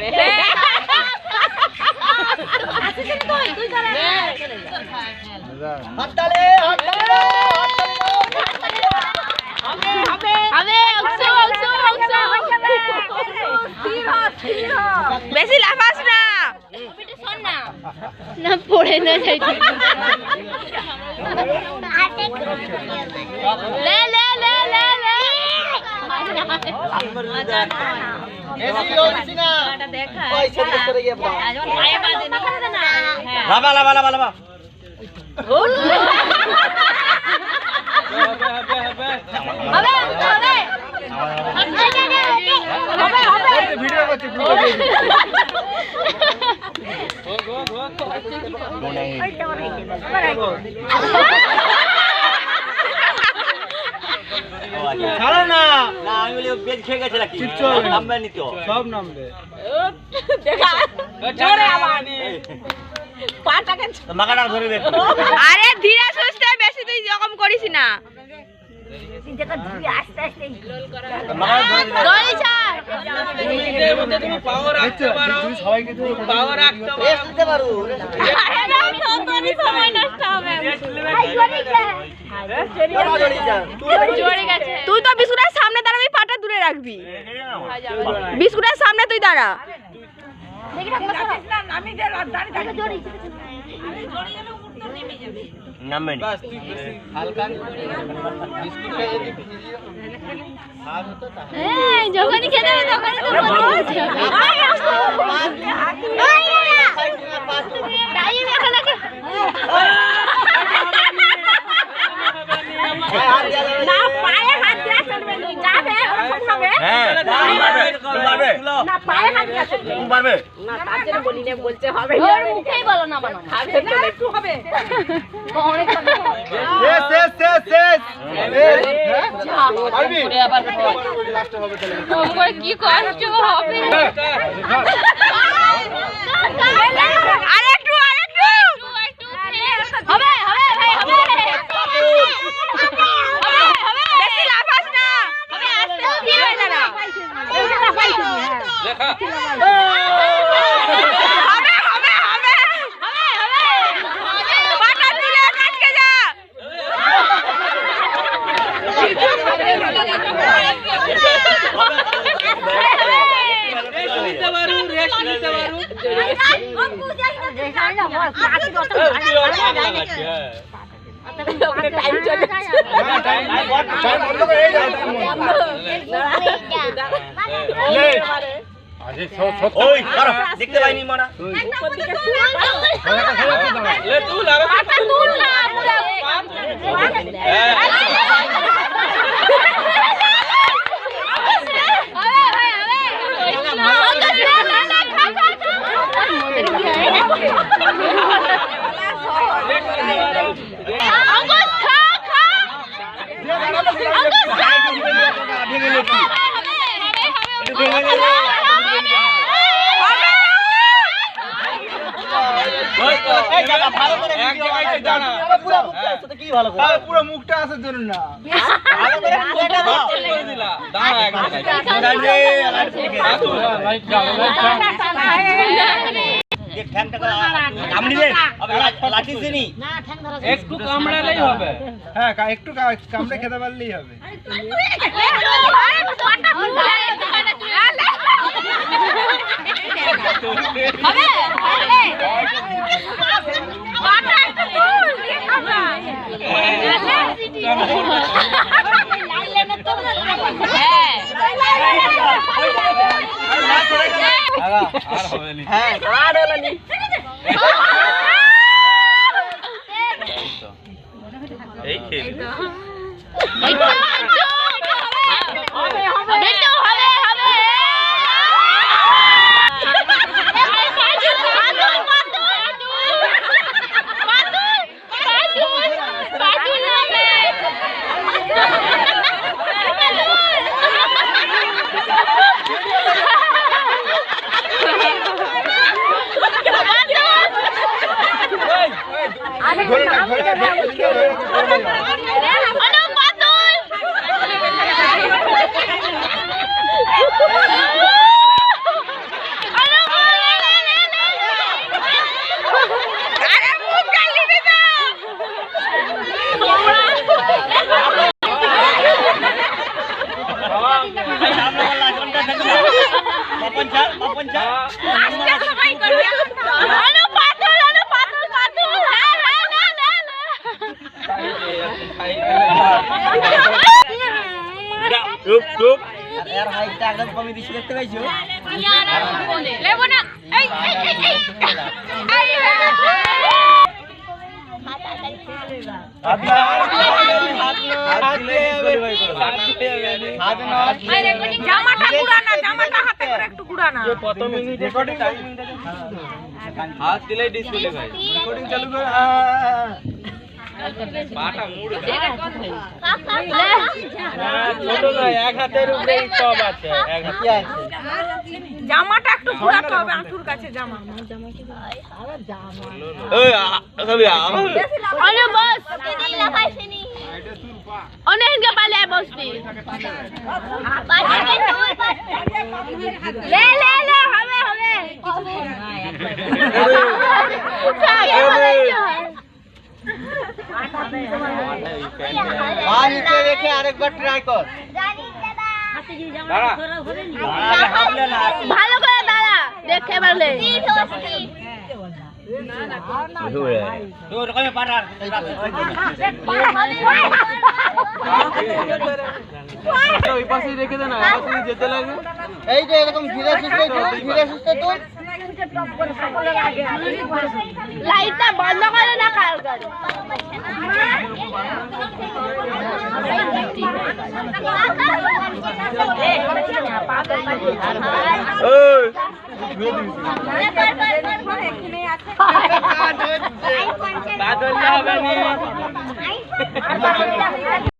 করে বেশি লাফাস না না পড়ে না যাইতে লে লে লে লে লে এসি লোছি না এটা দেখা পয়সা দিয়ে করে গিয়ে এখন পায়ে বাজে না লাবা লাবা লাবা লাবা হবে ভিডিও করতে ছাড়ো না না আমি বলি বেদ খেয়ে গেছে নাকি নামবে নি তো সব নামবে দেখা জোরে আওয়াজ পাটাকে মাকাটা ধরে দে আরে ধীরে সুস্থে বেশি তুই রকম করিস না যেটা ধীরে আস্তে আস্তে গোল করা মাকাটা ধরে দে দড়ি ছাড় এর মধ্যে তুমি পাওয়ার রাখতে পারো তুমি সবাইকে পাওয়ার রাখতে পারো দিতে পারো আরে না তোরই সময় নষ্ট হবে তুই তো বিস্কুটের সামনে দাঁড়াবি পাটা দূরে রাখবি বিস্কুটের সামনে তুই দাঁড়া আমি নামবে বাস তুই হালকা বিস্কুট খেয়ে যদি আর হতো তাহলে এই যখনই খেতে হবে তখনই তো না পায়ে হাত দেয়া চলবে না যাবে ওরকম হবে হ্যাঁ পারবে না পায়ে হাত দেয়া চলবে তুমি পারবে না তার জন্য বলি না বলতে হবে ওর মুখেই বলো না বানাও হবে না একটু হবে অনেক শেষ পারবি আবার লাস্ট হবে তাহলে ওর কি কষ্ট হবে আরেকটু হবে হবে ভাই হবে বেশি লাফাস না হবে আস্তে ধীরে হয়ে দাঁড়া দেখা দেখতে পাইনি মারা পুরো মুখটা আসার জন্য না একটু কামড়ালেই হবে হ্যাঁ একটু কামড়ে খেতে পারলেই হবে লাস্টে সবাই করবে অনু পাতল হ্যাঁ চুপ চুপ এর হাইটটা একদম কমই দিছি দেখতে পাইছো লেবো না এই জামাটা হাতে করে একটু কুড়ানা কত মিনিট রেকর্ডিং হাত দিলেই ডিসপ্লে ভাই রেকর্ডিং চালু কর পাটা মুড়ে ছোট না এক হাতের উপরে সব আছে এক হাতে আছে জামাটা একটু কুড়াতে হবে আঁঠুর কাছে জামা এই সবই অনে বস দিদি লাগাইছেনি অনে হিনকে পালে বসবি পাটাকে লে হবে নিচে রেখে আরেকবার ট্রাই কর ভালো করে দাঁড়া দেখে বলে ওই পাশে রেখে দে না তুমি যেতে লাগে এই যে এরকম ধীরে সুস্থে তো লাইটটা বন্ধ করে না কাল করে বাদল হবে না